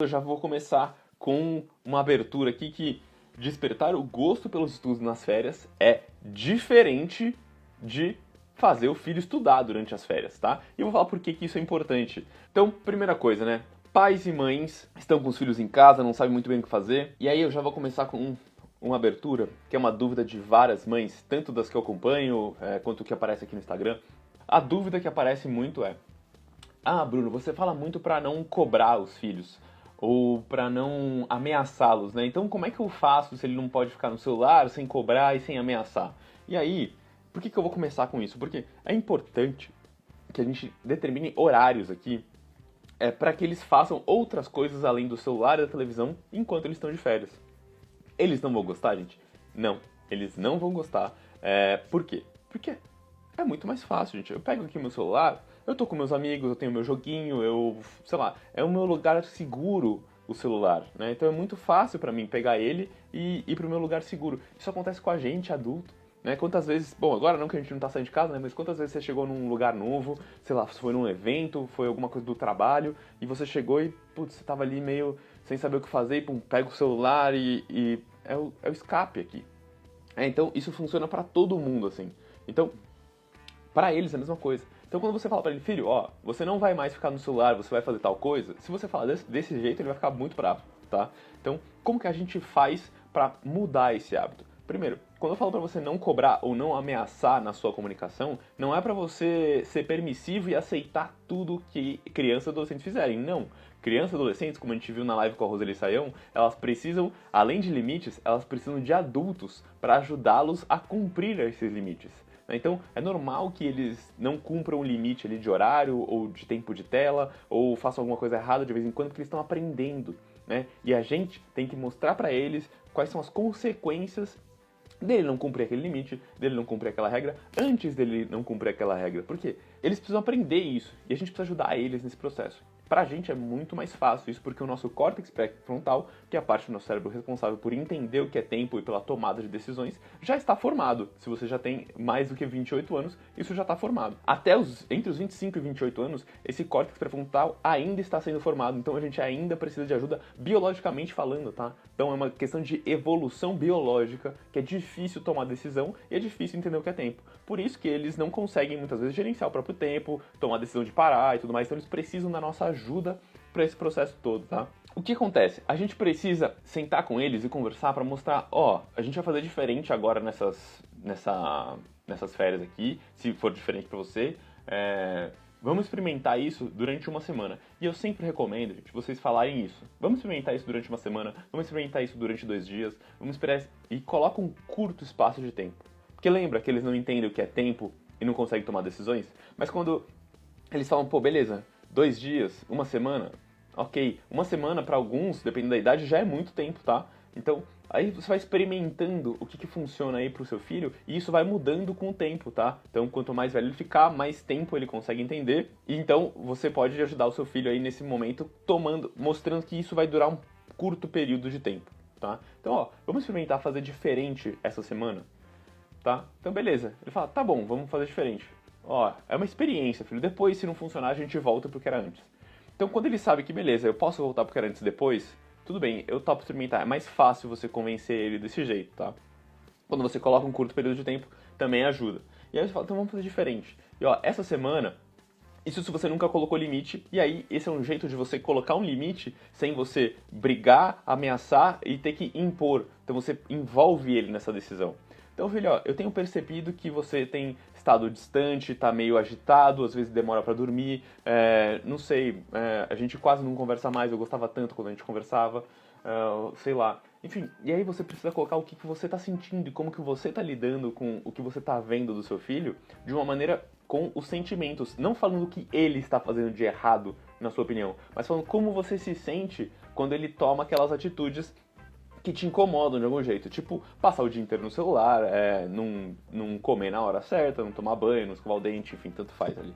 Eu já vou começar com uma abertura aqui que despertar o gosto pelos estudos nas férias é diferente de fazer o filho estudar durante as férias, tá? E eu vou falar por que isso é importante. Então, primeira coisa, né? Pais e mães estão com os filhos em casa, não sabem muito bem o que fazer. E aí eu já vou começar com uma abertura, que é uma dúvida de várias mães, tanto das que eu acompanho, quanto que aparece aqui no Instagram. A dúvida que aparece muito é: ah, Bruno, você fala muito pra não cobrar os filhos ou pra não ameaçá-los, né? Então como é que eu faço se ele não pode ficar no celular sem cobrar e sem ameaçar? E aí, por que eu vou começar com isso? Porque é importante que a gente determine horários aqui para que eles façam outras coisas além do celular e da televisão enquanto eles estão de férias. Eles não vão gostar, gente? Não, eles não vão gostar. Por quê? Porque é muito mais fácil, gente. Eu pego aqui meu celular, eu tô com meus amigos, eu tenho meu joguinho, sei lá, é o meu lugar seguro o celular, né? Então é muito fácil pra mim pegar ele e ir pro meu lugar seguro. Isso acontece com a gente, adulto, né? Quantas vezes, bom, agora não que a gente não tá saindo de casa, né? Mas quantas vezes você chegou num lugar novo, sei lá, foi num evento, foi alguma coisa do trabalho, e você chegou e, putz, você tava ali meio sem saber o que fazer, e pum, pega o celular e é o escape aqui. Então isso funciona pra todo mundo, assim. Então, para eles é a mesma coisa. Então quando você fala para ele, filho, ó, você não vai mais ficar no celular, você vai fazer tal coisa, se você falar desse jeito, ele vai ficar muito bravo, tá? Então, como que a gente faz para mudar esse hábito? Primeiro, quando eu falo para você não cobrar ou não ameaçar na sua comunicação, não é para você ser permissivo e aceitar tudo que crianças e adolescentes fizerem, não. Crianças e adolescentes, como a gente viu na live com a Roseli Saião, elas precisam, além de limites, elas precisam de adultos para ajudá-los a cumprir esses limites. Então, é normal que eles não cumpram o limite ali de horário ou de tempo de tela ou façam alguma coisa errada de vez em quando porque eles estão aprendendo, né? E a gente tem que mostrar para eles quais são as consequências dele não cumprir aquele limite, dele não cumprir aquela regra, antes dele não cumprir aquela regra. Por quê? Eles precisam aprender isso e a gente precisa ajudar eles nesse processo. Pra gente é muito mais fácil isso porque o nosso córtex pré-frontal, que é a parte do nosso cérebro responsável por entender o que é tempo e pela tomada de decisões, já está formado. Se você já tem mais do que 28 anos, isso já está formado. Entre os 25 e 28 anos, esse córtex pré-frontal ainda está sendo formado, então a gente ainda precisa de ajuda biologicamente falando, tá? Então é uma questão de evolução biológica, que é difícil tomar decisão e é difícil entender o que é tempo. Por isso que eles não conseguem muitas vezes gerenciar o próprio tempo, tomar a decisão de parar e tudo mais, então eles precisam da nossa ajuda para esse processo todo, tá? O que acontece? A gente precisa sentar com eles e conversar para mostrar, ó, a gente vai fazer diferente agora nessas férias aqui, se for diferente para você, vamos experimentar isso durante uma semana. E eu sempre recomendo, gente, vocês falarem isso. Vamos experimentar isso durante uma semana, vamos experimentar isso durante 2 dias, vamos esperar e coloca um curto espaço de tempo. Porque lembra que eles não entendem o que é tempo e não conseguem tomar decisões? Mas quando eles falam, pô, beleza, 2 dias, uma semana, ok. Uma semana para alguns, dependendo da idade, já é muito tempo, tá? Então, aí você vai experimentando o que funciona aí pro seu filho e isso vai mudando com o tempo, tá? Então, quanto mais velho ele ficar, mais tempo ele consegue entender. E então, você pode ajudar o seu filho aí nesse momento, mostrando que isso vai durar um curto período de tempo, tá? Então, ó, vamos experimentar fazer diferente essa semana, tá? Então, beleza. Ele fala, tá bom, vamos fazer diferente. Ó, é uma experiência, filho. Depois, se não funcionar, a gente volta pro que era antes. Então, quando ele sabe que, beleza, eu posso voltar pro que era antes depois, tudo bem, eu topo experimentar. É mais fácil você convencer ele desse jeito, tá? Quando você coloca um curto período de tempo, também ajuda. E aí você fala, então vamos fazer diferente. E ó, essa semana, isso se você nunca colocou limite, e aí esse é um jeito de você colocar um limite sem você brigar, ameaçar e ter que impor. Então você envolve ele nessa decisão. Então, filho, ó, eu tenho percebido que você tem estado distante, tá meio agitado, às vezes demora pra dormir, não sei, a gente quase não conversa mais, eu gostava tanto quando a gente conversava, sei lá. Enfim, e aí você precisa colocar o que você tá sentindo e como que você tá lidando com o que você tá vendo do seu filho de uma maneira com os sentimentos, não falando o que ele está fazendo de errado, na sua opinião, mas falando como você se sente quando ele toma aquelas atitudes que te incomodam de algum jeito, tipo passar o dia inteiro no celular, não comer na hora certa, não tomar banho, não escovar o dente, enfim, tanto faz ali.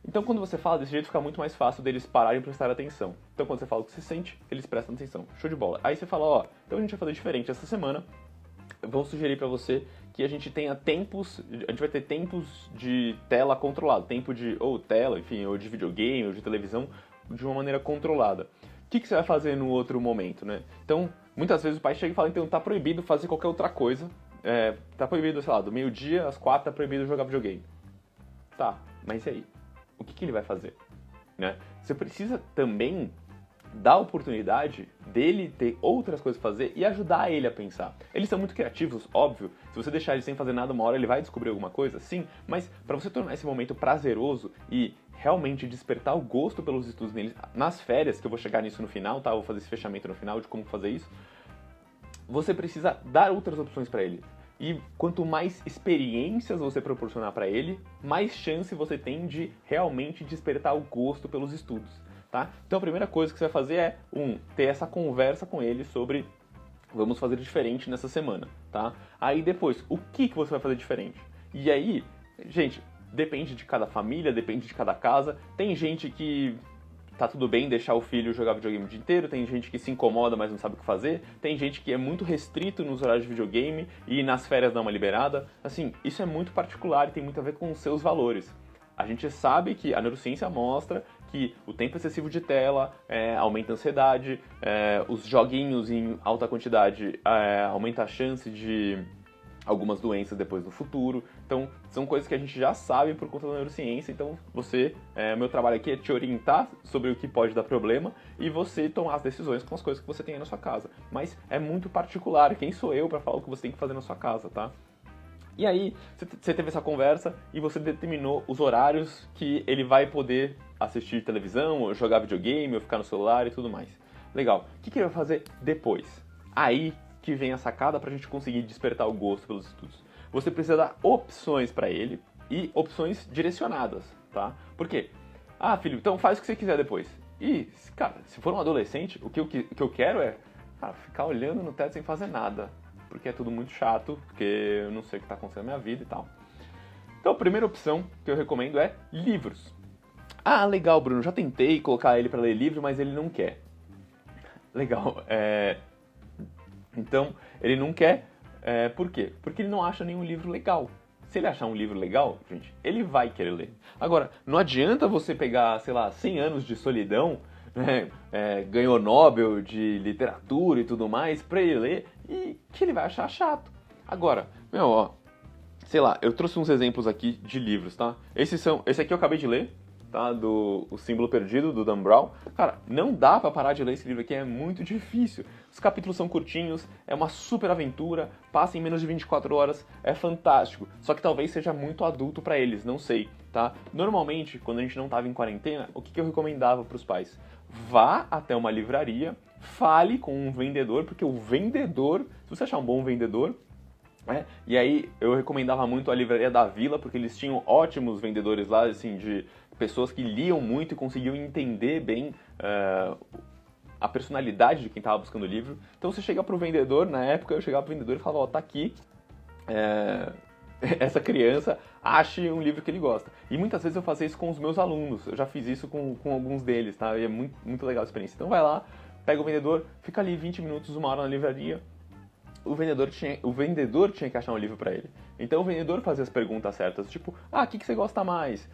Então quando você fala desse jeito fica muito mais fácil deles pararem e prestar atenção. Então quando você fala o que você sente, eles prestam atenção. Show de bola. Aí você fala, ó, então a gente vai fazer diferente essa semana, eu vou sugerir pra você que a gente tenha tempos, a gente vai ter tempos de tela controlado, tempo de ou tela, enfim, ou de videogame, ou de televisão, de uma maneira controlada. que você vai fazer no outro momento, né? Então, muitas vezes o pai chega e fala, então tá proibido fazer qualquer outra coisa. Tá proibido, sei lá, do meio-dia às 4 tá proibido jogar videogame. Tá, mas e aí? O que ele vai fazer? Né? Você precisa também dar a oportunidade dele ter outras coisas pra fazer e ajudar ele a pensar. Eles são muito criativos, óbvio. Se você deixar ele sem fazer nada, uma hora ele vai descobrir alguma coisa, sim. Mas para você tornar esse momento prazeroso e realmente despertar o gosto pelos estudos neles, nas férias, que eu vou chegar nisso no final, tá? Eu vou fazer esse fechamento no final de como fazer isso. Você precisa dar outras opções para ele. E quanto mais experiências você proporcionar para ele, mais chance você tem de realmente despertar o gosto pelos estudos, tá? Então a primeira coisa que você vai fazer é, ter essa conversa com ele sobre vamos fazer diferente nessa semana, tá? Aí depois, o que você vai fazer diferente? E aí, gente, depende de cada família, depende de cada casa. Tem gente que tá tudo bem deixar o filho jogar videogame o dia inteiro, tem gente que se incomoda, mas não sabe o que fazer, tem gente que é muito restrito nos horários de videogame e nas férias dá uma liberada. Assim, isso é muito particular e tem muito a ver com os seus valores. A gente sabe que a neurociência mostra que o tempo excessivo de tela aumenta a ansiedade, os joguinhos em alta quantidade aumenta a chance de algumas doenças depois no futuro. Então, são coisas que a gente já sabe por conta da neurociência. Então, meu trabalho aqui é te orientar sobre o que pode dar problema e você tomar as decisões com as coisas que você tem aí na sua casa. Mas é muito particular. Quem sou eu para falar o que você tem que fazer na sua casa, tá? E aí, você teve essa conversa e você determinou os horários que ele vai poder assistir televisão, ou jogar videogame, ou ficar no celular e tudo mais. Legal. O que ele vai fazer depois? Aí que vem a sacada pra gente conseguir despertar o gosto pelos estudos. Você precisa dar opções pra ele e opções direcionadas, tá? Por quê? Ah, filho, então faz o que você quiser depois. E, cara, se for um adolescente, o que eu quero é, cara, ficar olhando no teto sem fazer nada. Porque é tudo muito chato, porque eu não sei o que tá acontecendo na minha vida e tal. Então a primeira opção que eu recomendo é livros. Ah, legal, Bruno, já tentei colocar ele pra ler livro, mas ele não quer. Legal, Então, ele não quer, por quê? Porque ele não acha nenhum livro legal. Se ele achar um livro legal, gente, ele vai querer ler. Agora, não adianta você pegar, sei lá, 100 anos de solidão, né, ganhou Nobel de literatura e tudo mais, pra ele ler, e que ele vai achar chato. Agora, sei lá, eu trouxe uns exemplos aqui de livros, tá? Esse aqui eu acabei de ler, tá? O Símbolo Perdido, do Dan Brown. Cara, não dá pra parar de ler esse livro aqui, é muito difícil. Os capítulos são curtinhos, é uma super aventura, passa em menos de 24 horas, é fantástico. Só que talvez seja muito adulto pra eles, não sei, tá? Normalmente, quando a gente não tava em quarentena, o que eu recomendava pros pais? Vá até uma livraria, fale com um vendedor, porque o vendedor, se você achar um bom vendedor, e aí eu recomendava muito a Livraria da Vila, porque eles tinham ótimos vendedores lá, assim, de pessoas que liam muito e conseguiam entender bem a personalidade de quem estava buscando o livro. Então você chega pro vendedor, na época eu chegava pro vendedor e falava, tá aqui, essa criança, ache um livro que ele gosta. E muitas vezes eu fazia isso com os meus alunos, eu já fiz isso com alguns deles, tá? E é muito, muito legal a experiência. Então vai lá, pega o vendedor, fica ali 20 minutos, uma hora na livraria. O vendedor tinha que achar um livro pra ele. Então o vendedor fazia as perguntas certas, tipo, o que você gosta mais?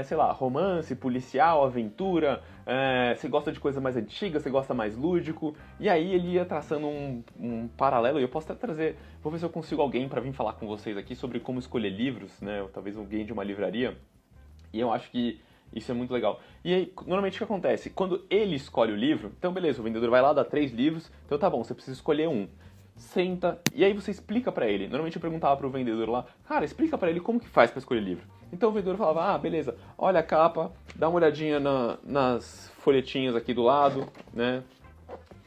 Sei lá, romance, policial, aventura, você gosta de coisa mais antiga, você gosta mais lúdico? E aí ele ia traçando um paralelo, e eu posso até trazer, vou ver se eu consigo alguém pra vir falar com vocês aqui sobre como escolher livros, né? Ou talvez alguém de uma livraria. E eu acho que isso é muito legal. E aí, normalmente o que acontece? Quando ele escolhe o livro, então beleza, o vendedor vai lá, dá 3 livros, então tá bom, você precisa escolher um. Senta, e aí você explica pra ele. Normalmente eu perguntava pro vendedor lá, cara, explica pra ele como que faz pra escolher livro. Então o vendedor falava, beleza, olha a capa, dá uma olhadinha nas folhetinhas aqui do lado, né?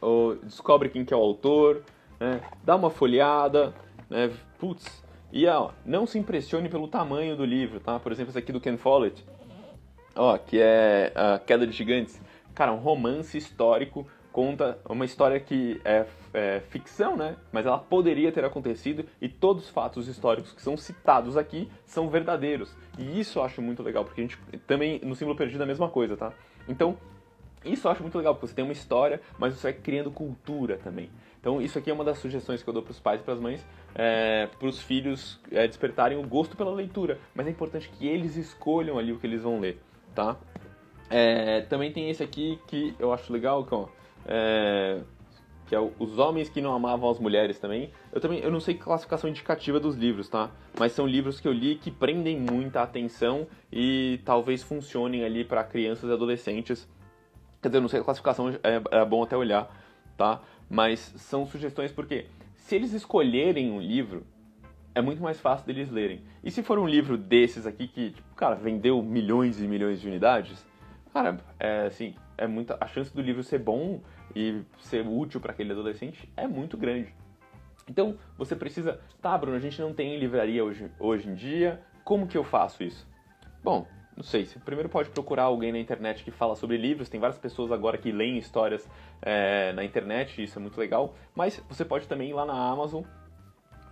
Ou descobre quem que é o autor, né? Dá uma folheada, né? Putz, e não se impressione pelo tamanho do livro, tá? Por exemplo, esse aqui do Ken Follett, que é A Queda de Gigantes. Cara, um romance histórico, conta uma história que é ficção, né? Mas ela poderia ter acontecido e todos os fatos históricos que são citados aqui são verdadeiros. E isso eu acho muito legal, porque a gente também, no Símbolo Perdido, é a mesma coisa, tá? Então, isso eu acho muito legal, porque você tem uma história, mas você vai criando cultura também. Então, isso aqui é uma das sugestões que eu dou para os pais e para as mães, para os filhos despertarem o gosto pela leitura. Mas é importante que eles escolham ali o que eles vão ler, tá? Também tem esse aqui que eu acho legal, que que é Os Homens que Não Amavam as Mulheres também. Eu não sei classificação indicativa dos livros, tá? Mas são livros que eu li que prendem muita atenção e talvez funcionem ali para crianças e adolescentes. Quer dizer, eu não sei a classificação, é bom até olhar, tá? Mas são sugestões porque se eles escolherem um livro, é muito mais fácil deles lerem. E se for um livro desses aqui que, tipo, cara, vendeu milhões e milhões de unidades, cara, assim, a chance do livro ser bom e ser útil para aquele adolescente é muito grande. Então, você precisa, tá, Bruno, a gente não tem livraria hoje em dia, como que eu faço isso? Bom, não sei, você primeiro pode procurar alguém na internet que fala sobre livros, tem várias pessoas agora que leem histórias na internet, isso é muito legal, mas você pode também ir lá na Amazon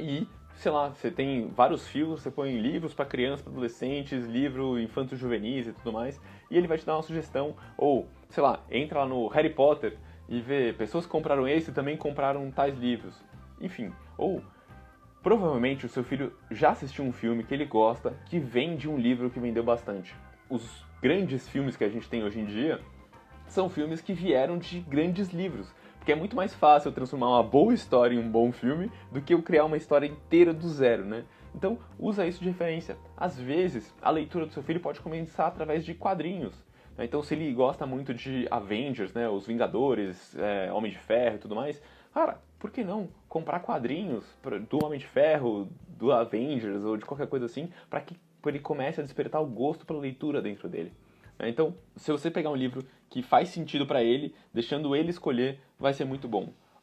e, sei lá, você tem vários filtros, você põe livros para crianças, para adolescentes, livro infantos juvenis e tudo mais, e ele vai te dar uma sugestão, ou, sei lá, entra lá no Harry Potter e vê pessoas que compraram esse e também compraram tais livros. Enfim, ou provavelmente o seu filho já assistiu um filme que ele gosta, que vem de um livro que vendeu bastante. Os grandes filmes que a gente tem hoje em dia são filmes que vieram de grandes livros. Porque é muito mais fácil eu transformar uma boa história em um bom filme do que eu criar uma história inteira do zero, né? Então, usa isso de referência. Às vezes, a leitura do seu filho pode começar através de quadrinhos. Né? Então, se ele gosta muito de Avengers, né? Os Vingadores, Homem de Ferro e tudo mais, cara, por que não comprar quadrinhos do Homem de Ferro, do Avengers ou de qualquer coisa assim, para que ele comece a despertar o gosto pela leitura dentro dele? Então, se você pegar um livro que faz sentido para ele, deixando ele escolher, vai ser muito bom.